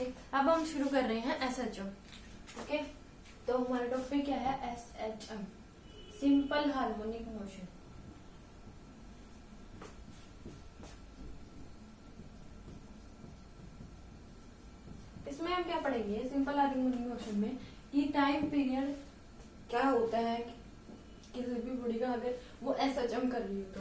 अब हम शुरू कर रहे हैं SHM। ओके, तो हमारा टॉपिक क्या है? SHM, simple harmonic motion. इसमें हम क्या पढ़ेंगे सिंपल हार्मोनिक मोशन में कि टाइम पीरियड क्या होता है किसी भी बॉडी का, अगर वो SHM कर रही हो तो।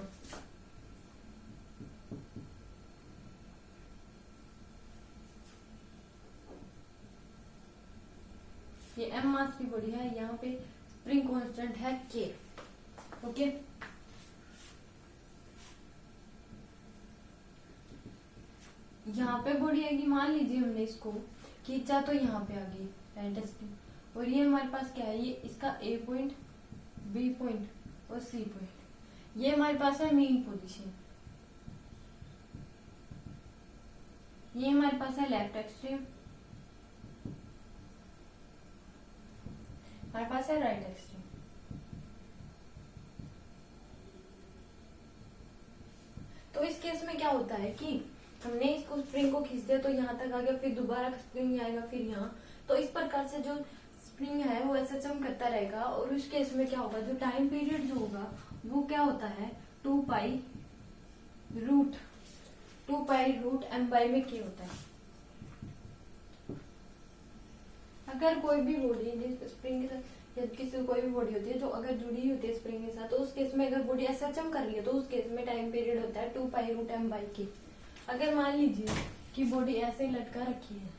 ये M मास की बॉडी है, यहाँ पे स्प्रिंग कांस्टेंट है K। ओके, यहाँ पे बॉडी आएगी, मान लीजिए हमने इसको खींचा तो यहाँ पे आ गई राइट स्प्रिंग, और ये हमारे पास क्या है? ये इसका A पॉइंट, B पॉइंट और C पॉइंट, ये हमारे पास है मेन पोजीशन। ये हमारे पास है लेफ्ट एक्सट्रीम, हमारे पास है राइट एक्सट्रीम। तो इस केस में क्या होता है कि हमने इसको स्प्रिंग को खींच दिया तो यहाँ तक आ गया, फिर दोबारा स्प्रिंग आएगा, फिर यहाँ। तो इस प्रकार से जो स्प्रिंग है वो SHM करता रहेगा, और उस केस में क्या होगा? जो टाइम पीरियड जो होगा वो क्या होता है? 2 पाई रूट m बाई में K होता है। अगर कोई भी बॉडी स्प्रिंग के साथ या किसी कोई भी बॉडी होती है जो अगर जुड़ी होती है स्प्रिंग के साथ, तो उस केस में अगर बॉडी SHM कर रही है तो उस केस में टाइम पीरियड होता है 2 pi root m by K। अगर मान लीजिए कि बॉडी ऐसे ही लटका रखी है,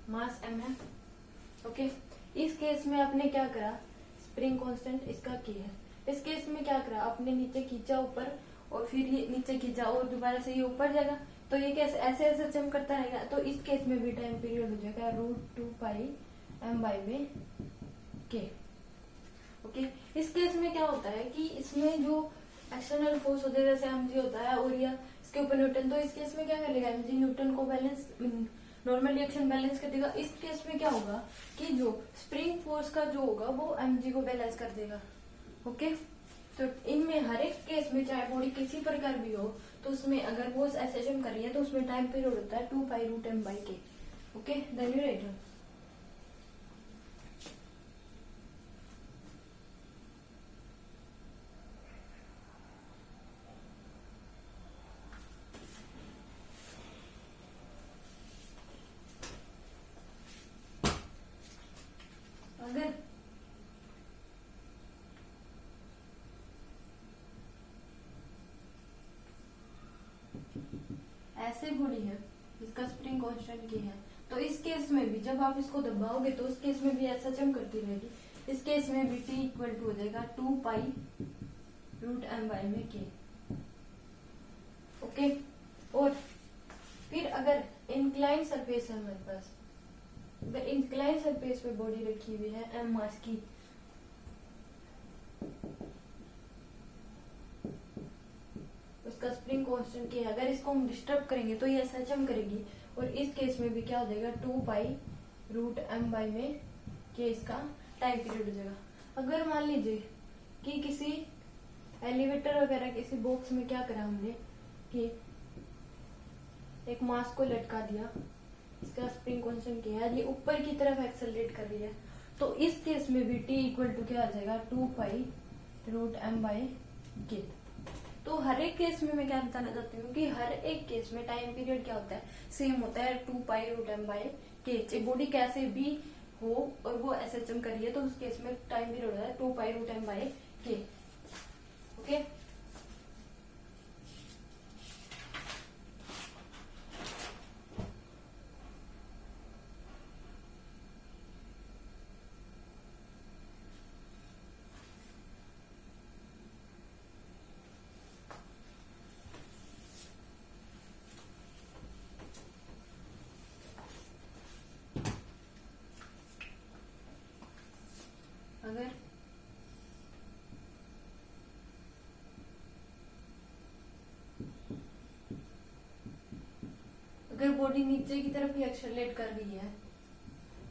मास m है। ओके, इस केस में आपने क्या करा? स्प्रिंग कांस्टेंट इसका K है। इस केस में क्या करा? आपने नीचे खींचा ऊपर, और फिर ये नीचे खींचा और दोबारा से ये ऊपर जाएगा, तो ये कैसे ऐसे SHM करता रहेगा। तो इस केस में भी टाइम पीरियड हो जाएगा रूट 2 पाई m बाई में K। ओके, इस केस में क्या होता है कि इसमें जो एक्सटर्नल फोर्स होता है जैसे mg होता है और या इसके ऊपर न्यूटन, तो इस केस में क्या करेगा? mg न्यूटन को बैलेंस, नॉर्मल रिएक्शन बैलेंस कर देगा। इस केस में क्या होगा कि जो स्प्रिंग फोर्स का जो होगा वो mg को बैलेंस कर देगा। ओके, तो इनमें हर एक केस में चाहे बॉडी किसी प्रकार भी हो, तो उसमें अगर वो SHM कर रही है तो उसमें टाइम पीरियड होता है 2 pi root m by K। Okay, then you write. अगर ऐसे बॉडी है जिसका स्प्रिंग कांस्टेंट K है, तो इस केस में भी जब आप इसको दबाओगे तो उस केस में भी SHM करती रहेगी। इस केस में भी T इक्वल टू हो जाएगा 2 पाई रूट m बाई में K। ओके, और फिर अगर इंक्लाइन सरफेस है हमारे पास, अगर इंक्लाइन सरफेस पे बॉडी रखी हुई है m मास की, उसका स्प्रिंग कांस्टेंट K है, अगर इसको हम डिस्टर्ब करेंगे तो ये SHM करेगी, और इस केस में भी क्या हो जाएगा? 2 पाई रूट m बाई में K इसका टाइम पीरियड हो जाएगा। अगर मान लीजिए कि किसी एलिवेटर वगैरह किसी बॉक्स में क्या करा हमने कि एक मास को लटका दिया, इसका स्प्रिंग कांस्टेंट K है, ये ऊपर की तरफ एक्सेलरेट कर रही है, तो इस केस में भी T इक्वल टू क्या आ जाएगा? 2 pi root m by K। तो हर एक केस में मैं क्या बताना चाहती हूँ कि हर एक केस में टाइम पीरियड क्या होता है? सेम होता है 2 pi root m by K। Body कैसे भी हो और वो SHM करिए तो उस केस में टाइम पीरियड होता है 2 pi root m by K। Okay, अगर बॉडी नीचे की तरफ ही एक्सेलरेट कर रही है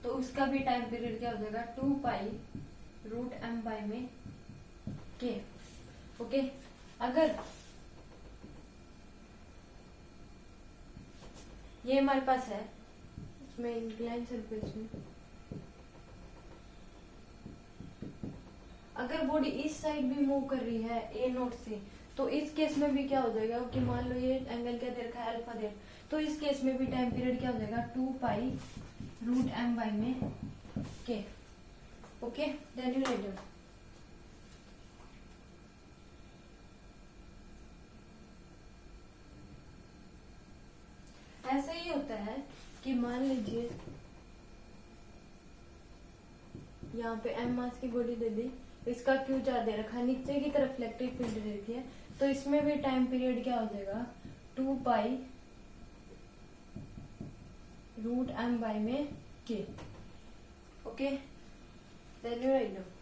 तो उसका भी टाइम पीरियड क्या हो जाएगा? 2 पाई रूट m बाई में K। ओके, अगर ये हमारे पास है इसमें इंक्लाइन सरफेस में, अगर बॉडी इस साइड भी मूव कर रही है ए नोट से, तो इस केस में भी क्या हो जाएगा कि मान लो ये एंगल क्या दे रखा है, अल्फा दे, तो इस केस में भी टाइम पीरियड क्या हो जाएगा 2 पाई रूट एम बाई में K. Okay, then you write down. ऐसा ही होता है कि मान लीजिए यहाँ पे एम मास की बॉडी दे दी, इसका क्यू चार दे रखा है, नीचे की तरफ इलेक्ट्रिक फील्ड दे रखी है, तो इसमें भी टाइम पीरियड क्या हो जाएगा 2 पाई रूट एम बाई में K. Okay, then you write down.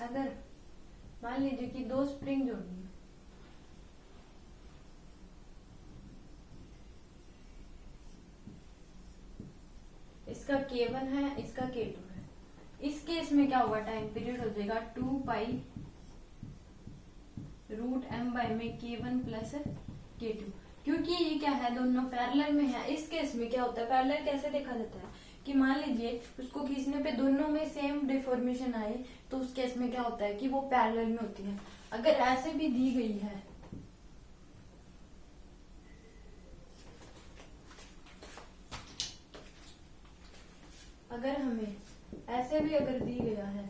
अगर मान लीजिए कि दो स्प्रिंग जोड़नी है, इसका K1 है, इसका K2 है, इस केस में क्या होगा टाइम पीरियड हो जाएगा 2 पाई रूट एम बाई में K1 प्लस K2, क्योंकि ये क्या है दोनों पैरेलल में है। इस केस में क्या होता है, पैरेलल कैसे देखा जाता है कि मान लीजिए उसको खींचने पे दोनों में सेम डिफॉर्मेशन आए, तो उस केस में क्या होता है कि वो पैरेलल में होती है। अगर ऐसे भी दी गई है, अगर हमें ऐसे भी अगर दी गया है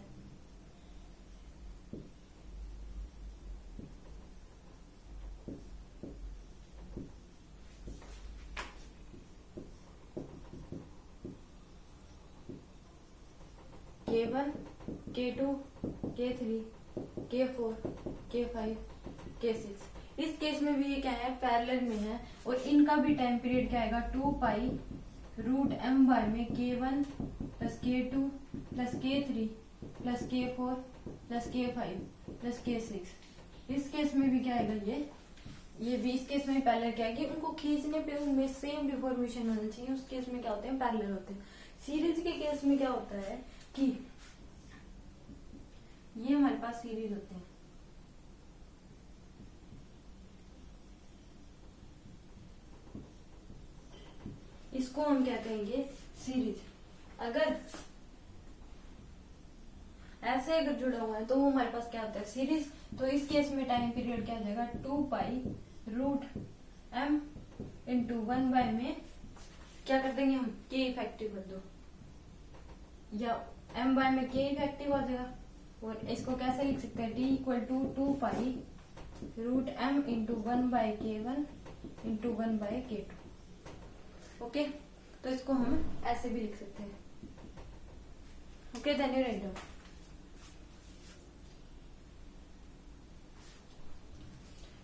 K1, K2, K3, K4, K5, K6, इस केस में भी ये क्या है पैरेलल में है, और इनका भी टाइम पीरियड क्या आएगा 2 पाई रूट एम बाय में K1 plus K2 plus K3 plus K4 plus K5 plus K6। इस केस में भी क्या आएगा ये भी इस केस में पैरेलल क्या है कि उनको खींचने पे उनमें सेम डिफॉर्मेशन होना चाहिए, उस केस में क्या होते हैं पैरेलल होते हैं। सीरीज के केस में क्या होता है कि ये हमारे पास सीरीज होते हैं, इसको हम क्या कहेंगे सीरीज। अगर ऐसे अगर जुड़ा हुआ है तो वो हमारे पास क्या होता है सीरीज। तो इस केस में टाइम पीरियड क्या हो जाएगा 2 pi root M into 1 by में क्या कर देंगे हम के इफेक्टिव कर दो, या एम बाय में के इफेक्टिव आ जाएगा। और इसको कैसे लिख सकते हैं T equal to 2 pi root M into 1 by K1 into 1 by K2। Okay, तो इसको हम ऐसे भी लिख सकते हैं। Okay, then you write down.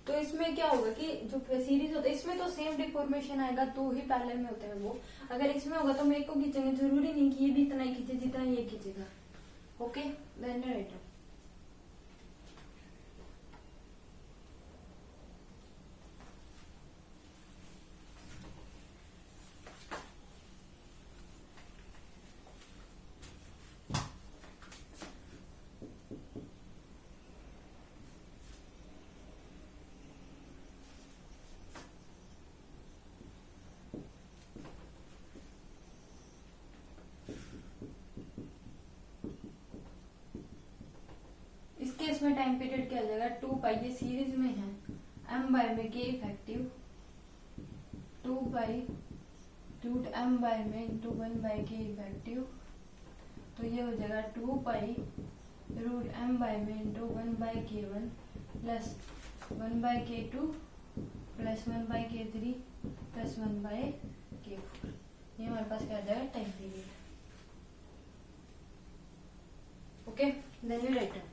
तो इसमें क्या होगा कि जो सीरीज होता है इसमें तो सेम डिफॉर्मेशन आएगा तो ही पैरेलल में होते हैं वो। अगर इसमें होगा तो मेरे को खींचेंगे, जरूरी नहीं कि ये भी इतना ही खींचे जितना ये खींचेगा। Okay, then you write down. इसमें टाइम पीरियड क्या आ जाएगा 2 पाई, ये सीरीज में है, एम बाय में K effective 2 pi root M by में इंटू 1 बाय के इफेक्टिव, तो ये हो जाएगा 2 पाई रूट एम बाय में into 1 by K1 plus 1 by K2 plus 1 by K3 plus 1 by K4। ये हमारे पास क्या आ जाएगा time period. Okay, then you write down.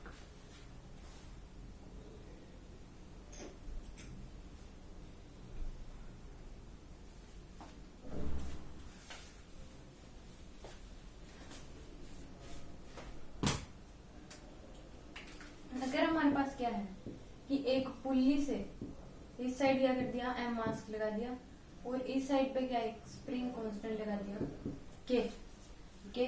Pulley से इस साइड क्या कर दिया, एम मास लगा दिया, और इस साइड पे क्या है, स्प्रिंग कांस्टेंट लगा दिया के। ओके,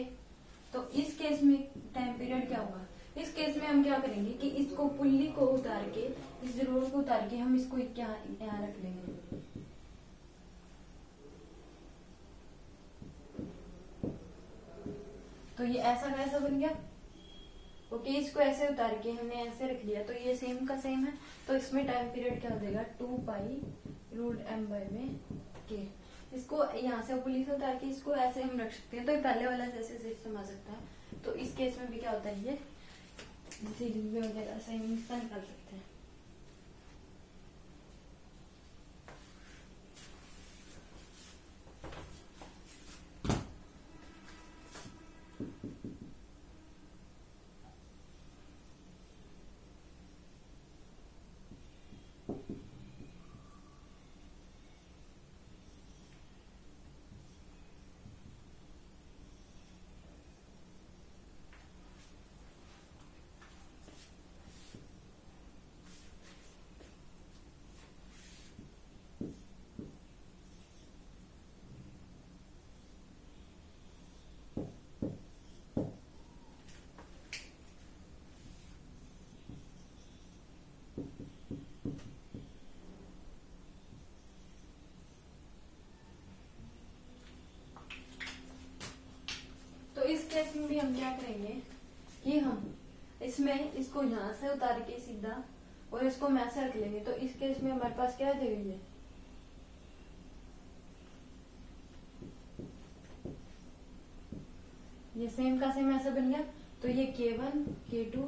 तो इस केस में टाइम पीरियड क्या होगा, इस केस में हम क्या करेंगे कि इसको पुल्ली को उतार के, इस रोड को उतार के हम इसको यहाँ रख लेंगे। तो ये ऐसा कैसा बन गया। ओके, इसको ऐसे उतार के हमने ऐसे रख लिया, तो ये सेम का सेम है। तो इसमें टाइम पीरियड क्या हो जाएगा, 2 पाई रूट एम बाय में के। इसको यहाँ से पुलिस उतार के इसको ऐसे हम रख सकते हैं, तो ये पहले वाला जैसे सिस्टम आ सकता है। तो इस केस में भी क्या होता है, ये सीरीज में वगैरह सही निकाल सकते हैं। इस केस में भी हम क्या करेंगे कि हम इसमें इसको यहाँ से उतार के सीधा और इसको मैं ऐसे रख लेंगे। तो इस केस में हमारे पास क्या आ जाएगा, ये सेम का सेम ऐसा बन गया। तो ये K1 K2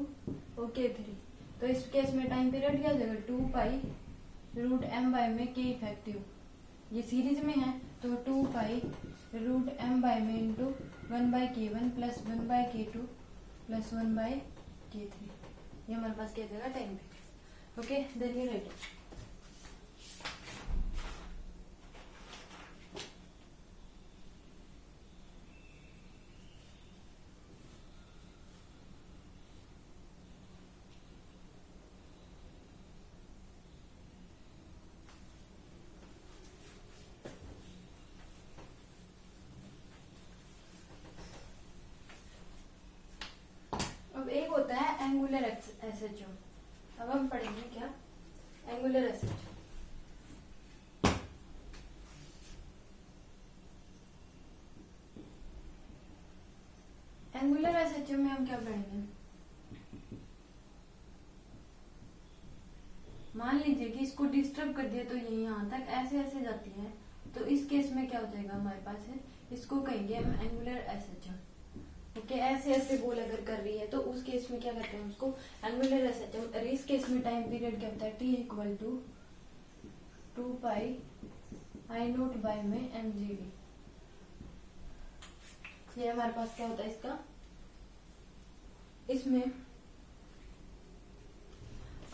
और K3। तो इस केस में टाइम पीरियड क्या आ जाएगा, 2 पाई रूट एम बाय में के इफेक्टिव। ये सीरीज में है तो 2 पाई रूट एम बाय में into 1 by K1 plus 1 by K2 plus 1 by K3। ये हमारे पास क्या जाएगा, time period. Okay, then you write. अब एक होता है एंगुलर एसएचओ। अब हम पढ़ेंगे क्या, एंगुलर एसएचओ। एंगुलर एसएचओ में हम क्या पढ़ेंगे, मान लीजिए कि इसको डिस्टर्ब कर दिया तो ये यहाँ तक ऐसे ऐसे जाती है। तो इस केस में क्या हो जाएगा हमारे पास है, इसको कहेंगे हम एंगुलर एसएचओ। ओके, ऐसे ऐसे गोल अगर कर रही है तो उस केस में क्या करते हैं, उसको एंगुलर एसएचओ। और इस केस में टाइम पीरियड क्या होता है, T equal to 2 pi I note by में mgd। ये हमारे पास क्या होता है इसका, इसमें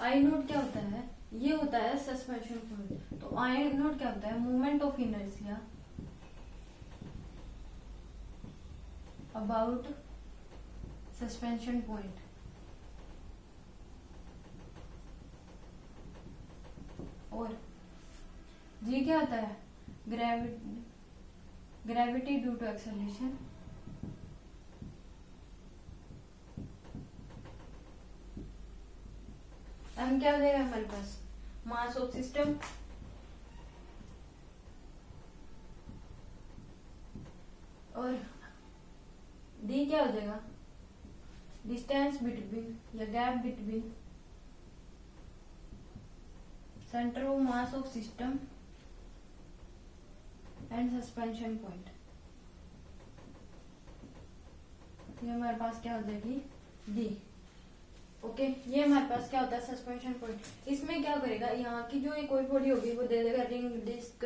आई नोट क्या होता है, ये होता है सस्पेंशन पॉइंट। तो आई नोट क्या होता है, moment of inertia about suspension point. और जी क्या होता है, gravity due to acceleration M क्या हो जाएगा हमारे पास, मास ऑफ सिस्टम और डी क्या हो जाएगा, डिस्टेंस बिटवीन या gap between centre of mass of system and suspension point. ये हमारे पास क्या हो जाएगी, डी। ओके, ये हमारे पास क्या होता है, सस्पेंशन पॉइंट। इसमें क्या करेगा, यहाँ की जो कोई बॉडी होगी वो दे देगा, रिंग, डिस्क,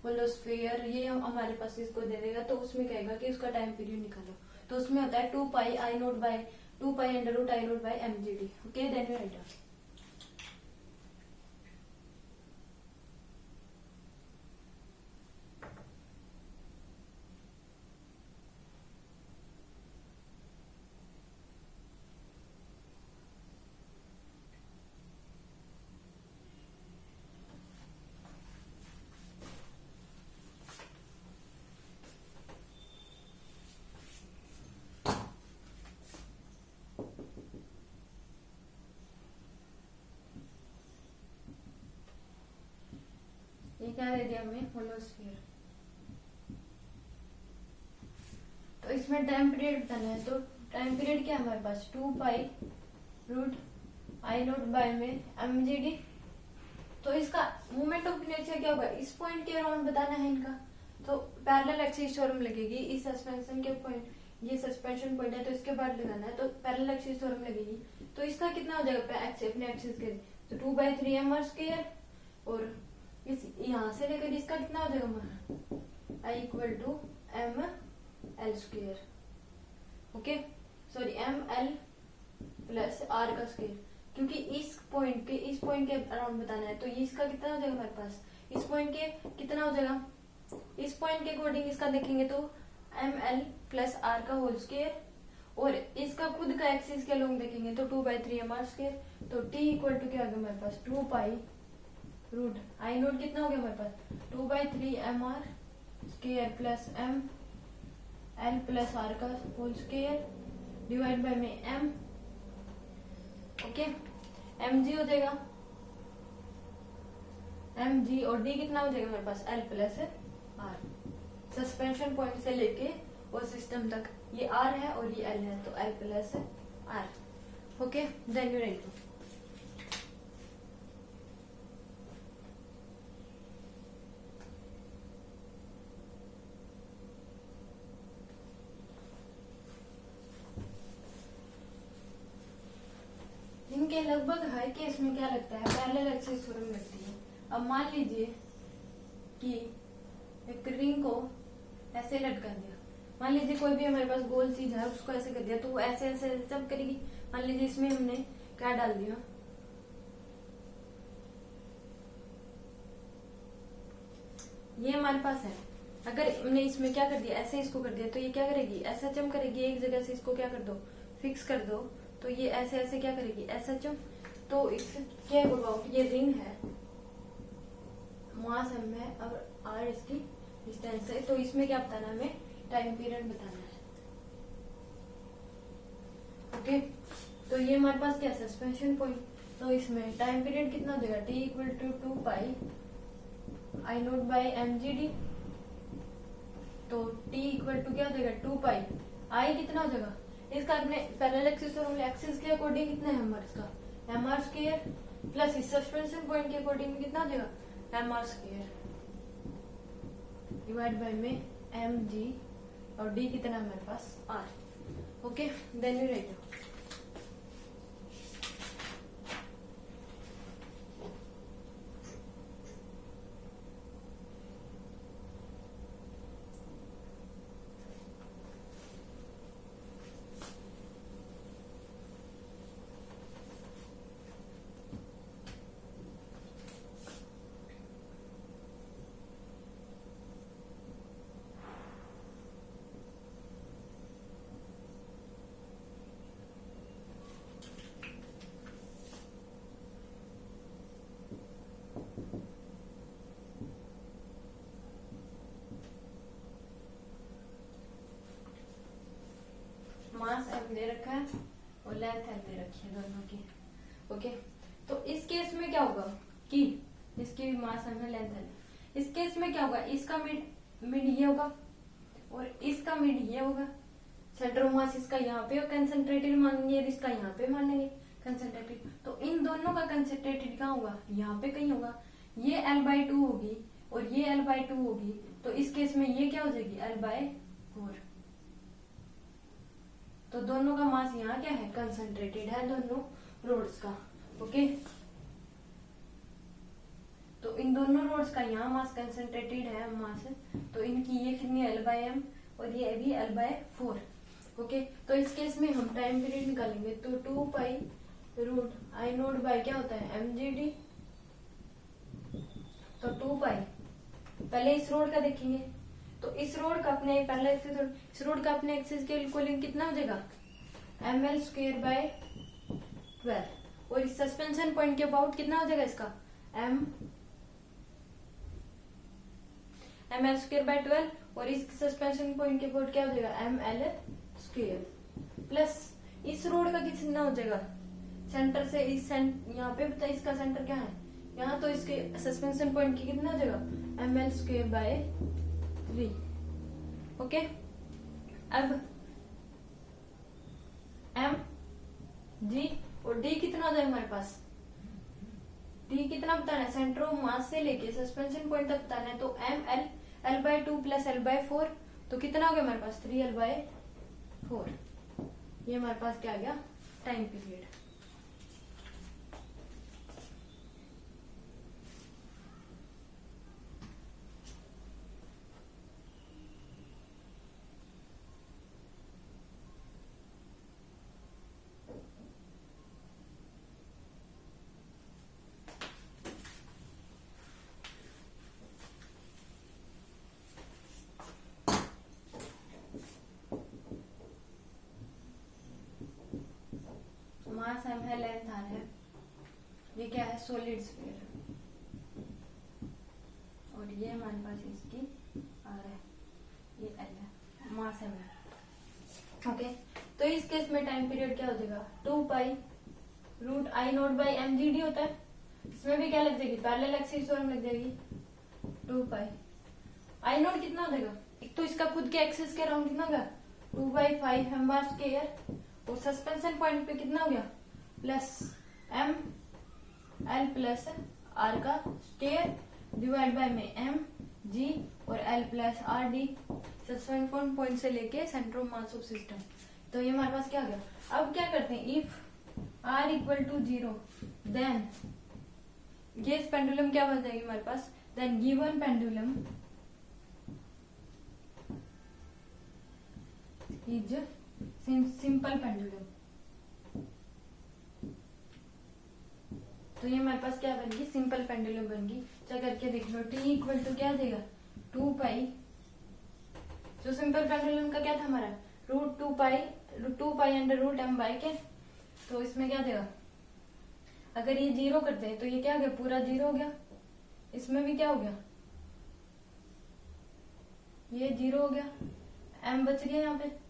मतलब स्फीयर, ये हमारे पास इसको दे देगा। तो उसमें कहेगा कि उसका टाइम पीरियड निकालो। तो उसमें होता है 2 pi I note by 2 pi under root I note by mgd। Okay, then you write. ये क्या दे दिया हमें, होलोस्फीयर। तो इसमें टाइम पीरियड बताना है, तो टाइम पीरियड क्या है हमारे पास, 2 pi root I note by में mgd। तो इसका मोमेंट ऑफ इनर्शिया क्या होगा, इस पॉइंट के अराउंड बताना है इनका। तो पैरेलल एक्सिस थ्योरम लगेगी इस सस्पेंशन के पॉइंट, ये सस्पेंशन पॉइंट है तो इसके बाद लगाना है, तो पैरेलल एक्सिस थ्योरम लगेगी। तो इसका कितना हो जाएगा अपने एक्सिस के, तो 2/3 mr², और इस यहाँ से लेकर इसका कितना हो जाएगा, I equal to ml², okay sorry ml plus r का स्क्वायर, क्योंकि इस पॉइंट के अराउंड बताना है। तो ये इसका कितना हो जाएगा हमारे पास, इस पॉइंट के कितना हो जाएगा, इस पॉइंट के अकॉर्डिंग इसका देखेंगे तो ml प्लस r का होल स्क्वायर, और इसका खुद का एक्सिस के लोग देखेंगे तो 2/3 mr²। तो t इक्वल टू क्या आ गया हमारे पास, 2 पाई रूट आई नोट कितना हो गया हमारे पास, 2/3 mr² plus ml plus r का होल स्क्वायर डिवाइड बाय में m, ओके mg हो जाएगा, mg और d कितना हो जाएगा हमारे पास, l plus r। Suspension point से लेके और सिस्टम तक ये r है और ये l है, तो l plus r, okay then you write. इनके लगभग हर केस में क्या लगता है, पैरेलल एक्सिस थ्योरम लगती है। अब मान लीजिए कि एक रिंग को ऐसे लटका दिया, मान लीजिए कोई भी हमारे पास गोल चीज है उसको ऐसे कर दिया, तो वो ऐसे ऐसे जब करेगी। मान लीजिए इसमें हमने क्या डाल दिया, ये हमारे पास है, अगर हमने इसमें क्या कर दिया, ऐसे इसको कर दिया, तो ये क्या करेगी, ऐसा जम करेगी, एक जगह से इसको क्या कर दो, फिक्स कर दो, तो ये ऐसे ऐसे क्या करेगी, ऐसा जम। तो इसके अबाउट ये रिंग है, मास m है और r इसकी डिस्टेंस है। तो इसमें क्या बताना है, हमें टाइम पीरियड बताना है, ओके। तो ये हमारे पास क्या सस्पेंशन पॉइंट, तो इसमें टाइम पीरियड कितना हो जाएगा, t equal to 2 pi I naught by mgd। तो t इक्वल टू क्या हो जाएगा, 2 पाई आई कितना हो जाएगा, इसका अपने पैरेलल एक्सिस और एक्सिस के अकॉर्डिंग कितना है हमारे इसका, mr² प्लस इस सस्पेंशन पॉइंट के अकॉर्डिंग कितना हो जाएगा, mr² डिवाइड बाय में mg, और d कितना है हमारे पास r, okay then you write. Mass m दे रखा है और लेंथ l दे रखी है दोनों की, ओके। तो इस केस में क्या होगा कि इसकी भी मास m है, लेंथ l है। इस केस में क्या होगा, इसका मिड ये होगा और इसका मिड ये होगा। सेंटर ऑफ मास इसका यहाँ पे कंसंट्रेटेड मानेंगे, इसका यहाँ पे मानेंगे कंसंट्रेटेड। तो इन दोनों का कंसंट्रेटेड कहाँ होगा, यहाँ पे कहीं होगा। ये l/2 होगी और ये l/2 होगी, तो इस केस में ये क्या हो जाएगी, l/4। तो दोनों का मास यहाँ क्या है, कंसंट्रेटेड है दोनों रोड्स का, ओके। तो इन दोनों रोड्स का यहाँ मास कंसंट्रेटेड है मास, तो इनकी ये कितनी l/m और ये भी l/4, ओके। तो इस केस में हम टाइम पीरियड निकालेंगे, तो 2 pi root I note by क्या होता है mgd। तो 2 पाई, पहले इस रोड का देखेंगे, तो इस रोड का अपने पहले इस रोड का अपने एक्सिस के इक्वल कितना हो जाएगा, ml²/12, और इस सस्पेंशन पॉइंट के अबाउट कितना हो जाएगा इसका, ml²/12, और इस सस्पेंशन पॉइंट के अबाउट क्या हो जाएगा, ml² प्लस इस रोड का कितना हो जाएगा, सेंटर से इस यहाँ पे बता, इसका सेंटर क्या है, यहाँ तो इसके सस्पेंशन पॉइंट की कितना जगह ml²/3। ओके, अब m g और d कितना होता है हमारे पास, d कितना बताना है, सेंटर ऑफ मास से लेके सस्पेंशन पॉइंट तक बताना है। तो ml l/2 + l/4 तो कितना हो गया हमारे पास 3l/4। ये हमारे पास क्या आ गया, टाइम पीरियड। मास m है, लेंथ r है, ये क्या है सॉलिड स्फीयर, और ये हमारे पास इसकी r है, ये l है, मास m है। ओके, तो इस केस में टाइम पीरियड क्या हो जाएगा 2π√I0/mgd होता है। इसमें भी क्या लग जाएगी, पैरेलल एक्सिस और लग जाएगी 2π। I0 कितना हो जाएगा, एक तो इसका खुद के एक्सिस के अराउंड कितना होगा 2/5 m², और सस्पेंशन पॉइंट पे कितना हो गया plus m l plus r का स्क्वायर डिवाइड बाय में m g और l plus r d, suspension point से लेके centre of mass of system. तो ये हमारे पास क्या आ गया। अब क्या करते हैं, इफ r = 0 देन ये पेंडुलम क्या बन जाएगी हमारे पास, then given pendulum is simple pendulum. तो ये हमारे पास क्या बनेगी, सिंपल पेंडुलम बनेगी। क्या करके देख लो, t = क्या देगा 2π। जो सिंपल पेंडुलम का क्या था हमारा √2π/m/k। तो इसमें क्या देगा, अगर ये 0 करते हैं तो ये क्या हो गया, पूरा 0 हो गया। इसमें भी क्या हो गया, ये 0 हो गया, m बच गया यहाँ पे।